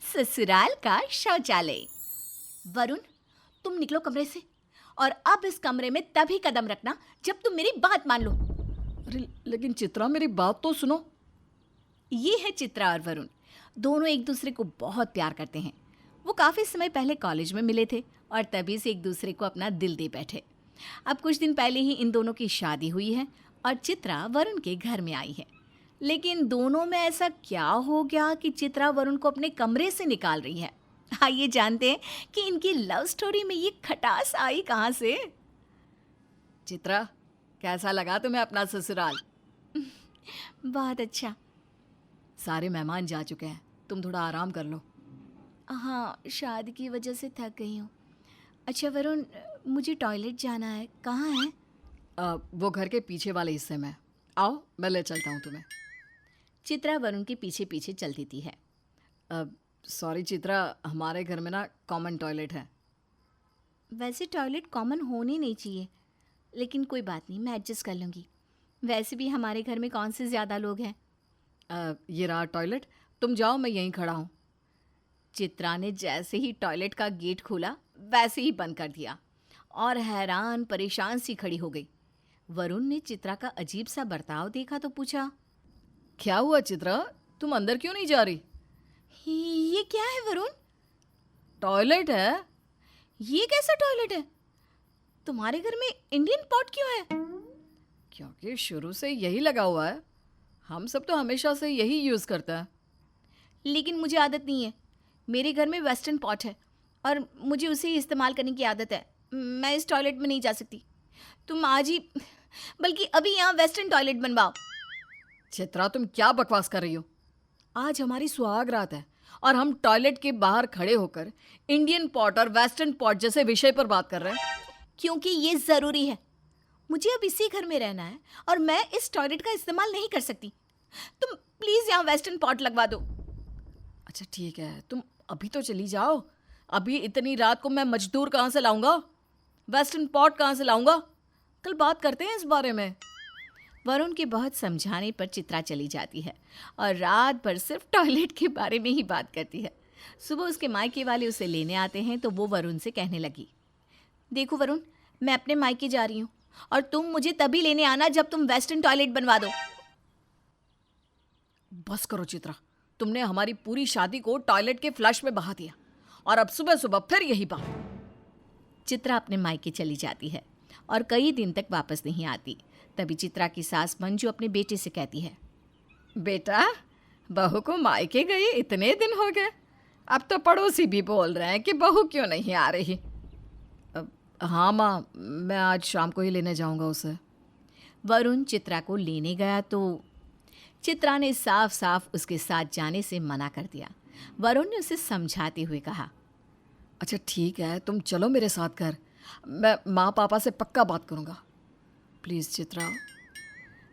ससुराल का शौचालय। वरुण, तुम निकलो कमरे से और अब इस कमरे में तभी कदम रखना जब तुम मेरी बात मान लो। अरे लेकिन चित्रा, मेरी बात तो सुनो। ये है चित्रा और वरुण। दोनों एक दूसरे को बहुत प्यार करते हैं। वो काफ़ी समय पहले कॉलेज में मिले थे और तभी से एक दूसरे को अपना दिल दे बैठे। अब कुछ दिन पहले ही इन दोनों की शादी हुई है और चित्रा वरुण के घर में आई है। लेकिन दोनों में ऐसा क्या हो गया कि चित्रा वरुण को अपने कमरे से निकाल रही है। आइए जानते हैं कि इनकी लव स्टोरी में ये खटास आई कहाँ से। चित्रा, कैसा लगा तुम्हें अपना ससुराल? बहुत अच्छा। सारे मेहमान जा चुके हैं, तुम थोड़ा आराम कर लो। हाँ, शादी की वजह से थक गई हूँ। अच्छा वरुण, मुझे टॉयलेट जाना है, कहाँ है? वो घर के पीछे वाले हिस्से में। आओ, मैं ले चलता हूँ तुम्हें। चित्रा वरुण के पीछे पीछे चल देती है। सॉरी चित्रा, हमारे घर में ना कॉमन टॉयलेट है। वैसे टॉयलेट कॉमन होने नहीं चाहिए, लेकिन कोई बात नहीं, मैं एडजस्ट कर लूँगी। वैसे भी हमारे घर में कौन से ज़्यादा लोग हैं। ये रहा टॉयलेट, तुम जाओ, मैं यहीं खड़ा हूँ। चित्रा ने जैसे ही टॉयलेट का गेट खोला वैसे ही बंद कर दिया और हैरान परेशान सी खड़ी हो गई। वरुण ने चित्रा का अजीब सा बर्ताव देखा तो पूछा, क्या हुआ चित्रा, तुम अंदर क्यों नहीं जा रही? ये क्या है वरुण? टॉयलेट है। ये कैसा टॉयलेट है? तुम्हारे घर में इंडियन पॉट क्यों है? क्योंकि शुरू से यही लगा हुआ है, हम सब तो हमेशा से यही यूज़ करते हैं। लेकिन मुझे आदत नहीं है। मेरे घर में वेस्टर्न पॉट है और मुझे उसे ही इस्तेमाल करने की आदत है। मैं इस टॉयलेट में नहीं जा सकती। तुम आज ही, बल्कि अभी यहाँ वेस्टर्न टॉयलेट बनवाओ। चित्रा, तुम क्या बकवास कर रही हो? आज हमारी सुहाग रात है और हम टॉयलेट के बाहर खड़े होकर इंडियन पॉट और वेस्टर्न पॉट जैसे विषय पर बात कर रहे हैं। क्योंकि ये ज़रूरी है। मुझे अब इसी घर में रहना है और मैं इस टॉयलेट का इस्तेमाल नहीं कर सकती। तुम प्लीज़ यहाँ वेस्टर्न पॉट लगवा दो। अच्छा ठीक है, तुम अभी तो चली जाओ। अभी इतनी रात को मैं मजदूर कहाँ से लाऊंगा, वेस्टर्न पॉट कहाँ से लाऊंगा? कल बात करते हैं इस बारे में। वरुण के बहुत समझाने पर चित्रा चली जाती है और रात भर सिर्फ टॉयलेट के बारे में ही बात करती है। सुबह उसके मायके वाले उसे लेने आते हैं तो वो वरुण से कहने लगी, देखो वरुण, मैं अपने मायके जा रही हूँ और तुम मुझे तभी लेने आना जब तुम वेस्टर्न टॉयलेट बनवा दो। बस करो चित्रा, तुमने हमारी पूरी शादी को टॉयलेट के फ्लश में बहा दिया और अब सुबह सुबह फिर यही बात। चित्रा अपने मायके चली जाती है और कई दिन तक वापस नहीं आती। तभी चित्रा की सास मंजू अपने बेटे से कहती है, बेटा, बहू को मायके गई इतने दिन हो गए, अब तो पड़ोसी भी बोल रहे हैं कि बहू क्यों नहीं आ रही। हाँ माँ, मैं आज शाम को ही लेने जाऊंगा उसे। वरुण चित्रा को लेने गया तो चित्रा ने साफ साफ उसके साथ जाने से मना कर दिया। वरुण ने उसे समझाते हुए कहा, अच्छा ठीक है, तुम चलो मेरे साथ घर, मैं माँ पापा से पक्का बात करूँगा। प्लीज़ चित्रा।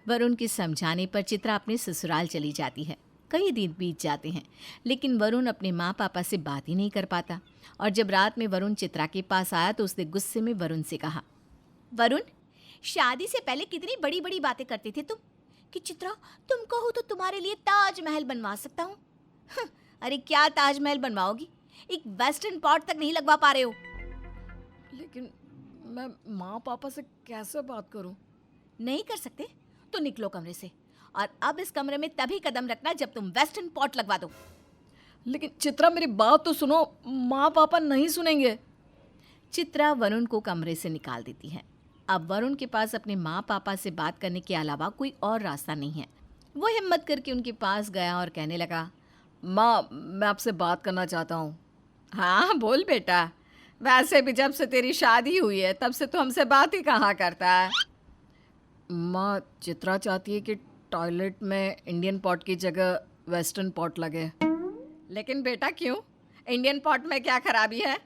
वरुण के समझाने पर चित्रा अपने ससुराल चली जाती है। कई दिन बीत जाते हैं लेकिन वरुण अपने माँ पापा से बात ही नहीं कर पाता। और जब रात में वरुण चित्रा के पास आया तो उसने गुस्से में वरुण से कहा, वरुण, शादी से पहले कितनी बड़ी बड़ी बातें करते थे तुम कि चित्रा, तुम कहो तो तुम्हारे लिए ताजमहल बनवा सकता हूँ। अरे क्या ताजमहल बनवाओगी, एक वेस्टर्न पॉट तक नहीं लगवा पा रहे हो। लेकिन मैं माँ पापा से कैसे बात करूँ? नहीं कर सकते तो निकलो कमरे से और अब इस कमरे में तभी कदम रखना जब तुम वेस्टर्न पॉट लगवा दो। लेकिन चित्रा, मेरी बात तो सुनो, माँ पापा नहीं सुनेंगे। चित्रा वरुण को कमरे से निकाल देती है। अब वरुण के पास अपने माँ पापा से बात करने के अलावा कोई और रास्ता नहीं है। वो हिम्मत करके उनके पास गया और कहने लगा, माँ, मैं आपसे बात करना चाहता हूँ। हाँ बोल बेटा, वैसे भी जब से तेरी शादी हुई है तब से तो हमसे बात ही कहाँ करता है। माँ, चित्रा चाहती है कि टॉयलेट में इंडियन पॉट की जगह वेस्टर्न पॉट लगे। लेकिन बेटा क्यों, इंडियन पॉट में क्या खराबी है?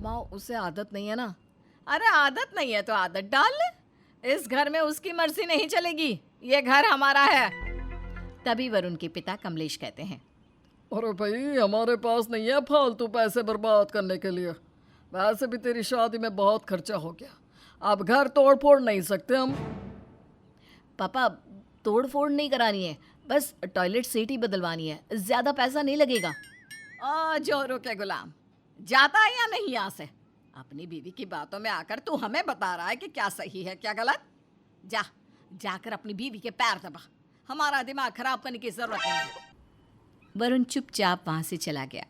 माँ, उसे आदत नहीं है ना। अरे आदत नहीं है तो आदत डाल ले। इस घर में उसकी मर्जी नहीं चलेगी, ये घर हमारा है। तभी वरुण के पिता कमलेश कहते हैं, अरे भाई, हमारे पास नहीं है फालतू पैसे बर्बाद करने के लिए। वैसे भी तेरी शादी में बहुत खर्चा हो गया, अब घर तोड़ फोड़ नहीं सकते हम। पापा, तोड़ फोड़ नहीं करानी है, बस टॉयलेट सीट ही बदलवानी है, ज़्यादा पैसा नहीं लगेगा। ओ जोरू के गुलाम, जाता है या नहीं यहाँ से? अपनी बीवी की बातों में आकर तू हमें बता रहा है कि क्या सही है क्या गलत। जा, जाकर अपनी बीवी के पैर दबा, हमारा दिमाग खराब करने की जरूरत नहीं है। वरुण चुपचाप वहाँ से चला गया।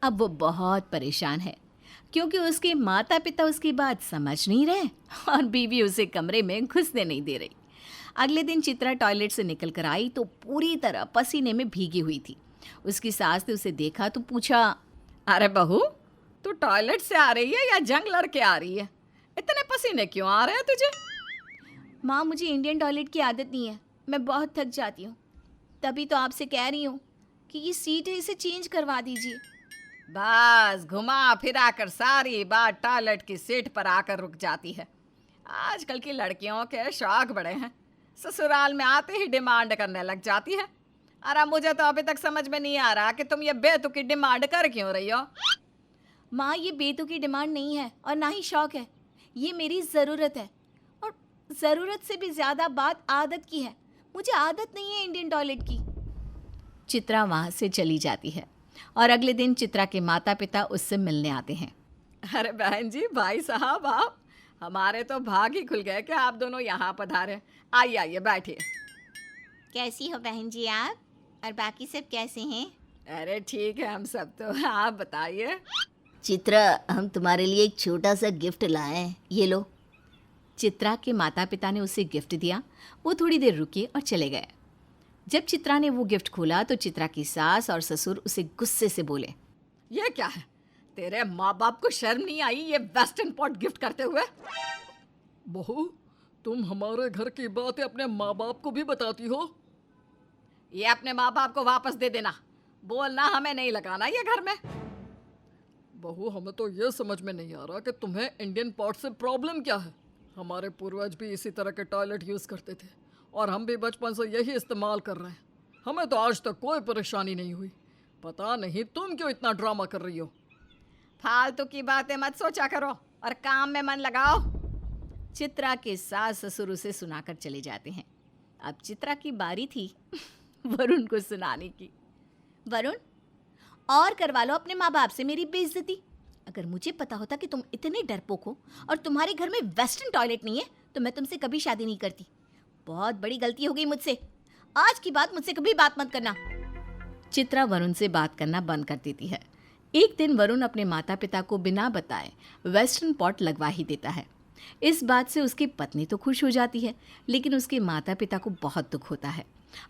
अब वो बहुत परेशान है क्योंकि उसके माता पिता उसकी बात समझ नहीं रहे और बीवी उसे कमरे में घुसने नहीं दे रही। अगले दिन चित्रा टॉयलेट से निकल कर आई तो पूरी तरह पसीने में भीगी हुई थी। उसकी सास ने उसे देखा तो पूछा, अरे बहू, तू टॉयलेट से आ रही है या जंग लड़ के आ रही है? इतने पसीने क्यों आ रहे हैं तुझे? माँ, मुझे इंडियन टॉयलेट की आदत नहीं है, मैं बहुत थक जाती हूँ, तभी तो आपसे कह रही हूँ कि ये सीट है, इसे चेंज करवा दीजिए। बस घुमा फिरा कर सारी बात टॉयलेट की सीट पर आकर रुक जाती है। आजकल की लड़कियों के शौक बड़े हैं, ससुराल में आते ही डिमांड करने लग जाती है। अरे मुझे तो अभी तक समझ में नहीं आ रहा कि तुम ये बेतुकी डिमांड कर क्यों रही हो। माँ, ये बेतुकी डिमांड नहीं है और ना ही शौक है, ये मेरी ज़रूरत है। और ज़रूरत से भी ज़्यादा बात आदत की है, मुझे आदत नहीं है इंडियन टॉयलेट की। चित्रा वहाँ से चली जाती है और अगले दिन चित्रा के माता पिता उससे मिलने आते हैं। अरे बहन जी, भाई साहब, आप, हमारे तो भाग ही खुल गए कि आप दोनों यहाँ पधारे। आइए आइए बैठिए। कैसी हो बहन जी आप, और बाकी सब कैसे हैं? अरे ठीक है हम सब तो, आप बताइए। चित्रा, हम तुम्हारे लिए एक छोटा सा गिफ्ट लाए हैं, ये लो। चित्रा के माता पिता ने उसे गिफ्ट दिया। वो थोड़ी देर रुके और चले गए। जब चित्रा ने वो गिफ्ट खोला तो चित्रा की सास और ससुर उसे गुस्से से बोले, ये क्या है? तेरे माँ बाप को शर्म नहीं आई ये वेस्टर्न पॉट गिफ्ट करते हुए? बहू, तुम हमारे घर की बातें अपने माँ बाप को भी बताती हो? ये अपने माँ बाप को वापस दे देना, बोलना हमें नहीं लगाना ये घर में। बहू, हमें तो ये समझ में नहीं आ रहा कि तुम्हें इंडियन पॉट से प्रॉब्लम क्या है। हमारे पूर्वज भी इसी तरह के टॉयलेट यूज़ करते थे और हम भी बचपन से यही इस्तेमाल कर रहे हैं। हमें तो आज तक कोई परेशानी नहीं हुई। पता नहीं तुम क्यों इतना ड्रामा कर रही हो। फालतू की बातें मत सोचा करो और काम में मन लगाओ। चित्रा के सास ससुर उसे सुनाकर चले जाते हैं। अब चित्रा की बारी थी वरुण को सुनाने की। वरुण, और करवा लो अपने माँ बाप से मेरी बेइज्जती। अगर मुझे पता होता कि तुम इतने डरपोक हो और तुम्हारे घर में वेस्टर्न टॉयलेट नहीं है तो मैं तुमसे कभी शादी नहीं करती। बहुत बड़ी गलती हो गई मुझसे, आज की बात मुझसे कभी बात मत करना। चित्रा वरुण से बात करना बंद कर देती है। एक दिन वरुण अपने माता पिता को बिना बताए वेस्टर्न पॉट लगवा ही देता है। इस बात से उसकी पत्नी तो खुश हो जाती है, लेकिन उसके माता पिता को बहुत दुख होता है।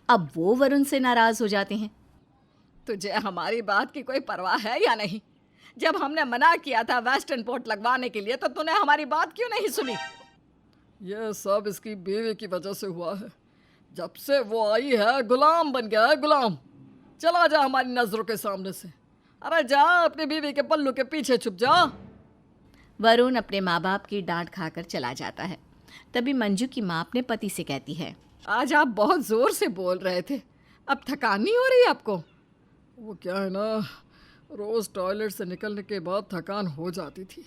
अब वो वरुण से नाराज हो जाते हैं। तुझे हमारी बात की कोई परवाह है या नहीं? जब हमने मना किया था वेस्टर्न पॉट लगवाने के लिए तो तूने हमारी बात क्यों नहीं सुनी? यह सब इसकी बीवी की वजह से हुआ है। जब से वो आई है गुलाम बन गया है, गुलाम। चला जा हमारी नजरों के सामने से। अरे जा, अपनी बीवी के पल्लू के पीछे छुप जा। वरुण अपने माँ बाप की डांट खाकर चला जाता है। तभी मंजू की माँ अपने पति से कहती है, आज आप बहुत जोर से बोल रहे थे, अब थकान नहीं हो रही आपको? वो क्या है ना, रोज़ टॉयलेट से निकलने के बाद थकान हो जाती थी।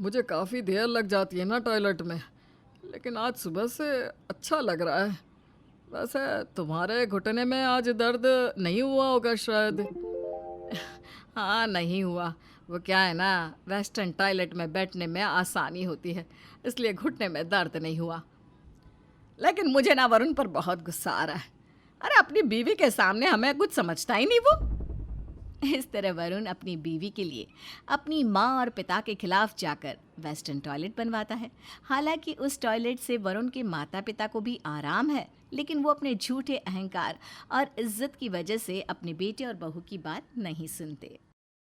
मुझे काफ़ी देर लग जाती है ना टॉयलेट में, लेकिन आज सुबह से अच्छा लग रहा है। वैसे तुम्हारे घुटने में आज दर्द नहीं हुआ होगा शायद। हाँ, नहीं हुआ। वो क्या है ना, वेस्टर्न टॉयलेट में बैठने में आसानी होती है, इसलिए घुटने में दर्द नहीं हुआ। लेकिन मुझे ना वरुण पर बहुत गुस्सा आ रहा है। अरे अपनी बीवी के सामने हमें कुछ समझता ही नहीं वो। इस तरह वरुण अपनी बीवी के लिए अपनी माँ और पिता के खिलाफ जाकर वेस्टर्न टॉयलेट बनवाता है। हालांकि उस टॉयलेट से वरुण के माता पिता को भी आराम है, लेकिन वो अपने झूठे अहंकार और इज्जत की वजह से अपने बेटे और बहू की बात नहीं सुनते।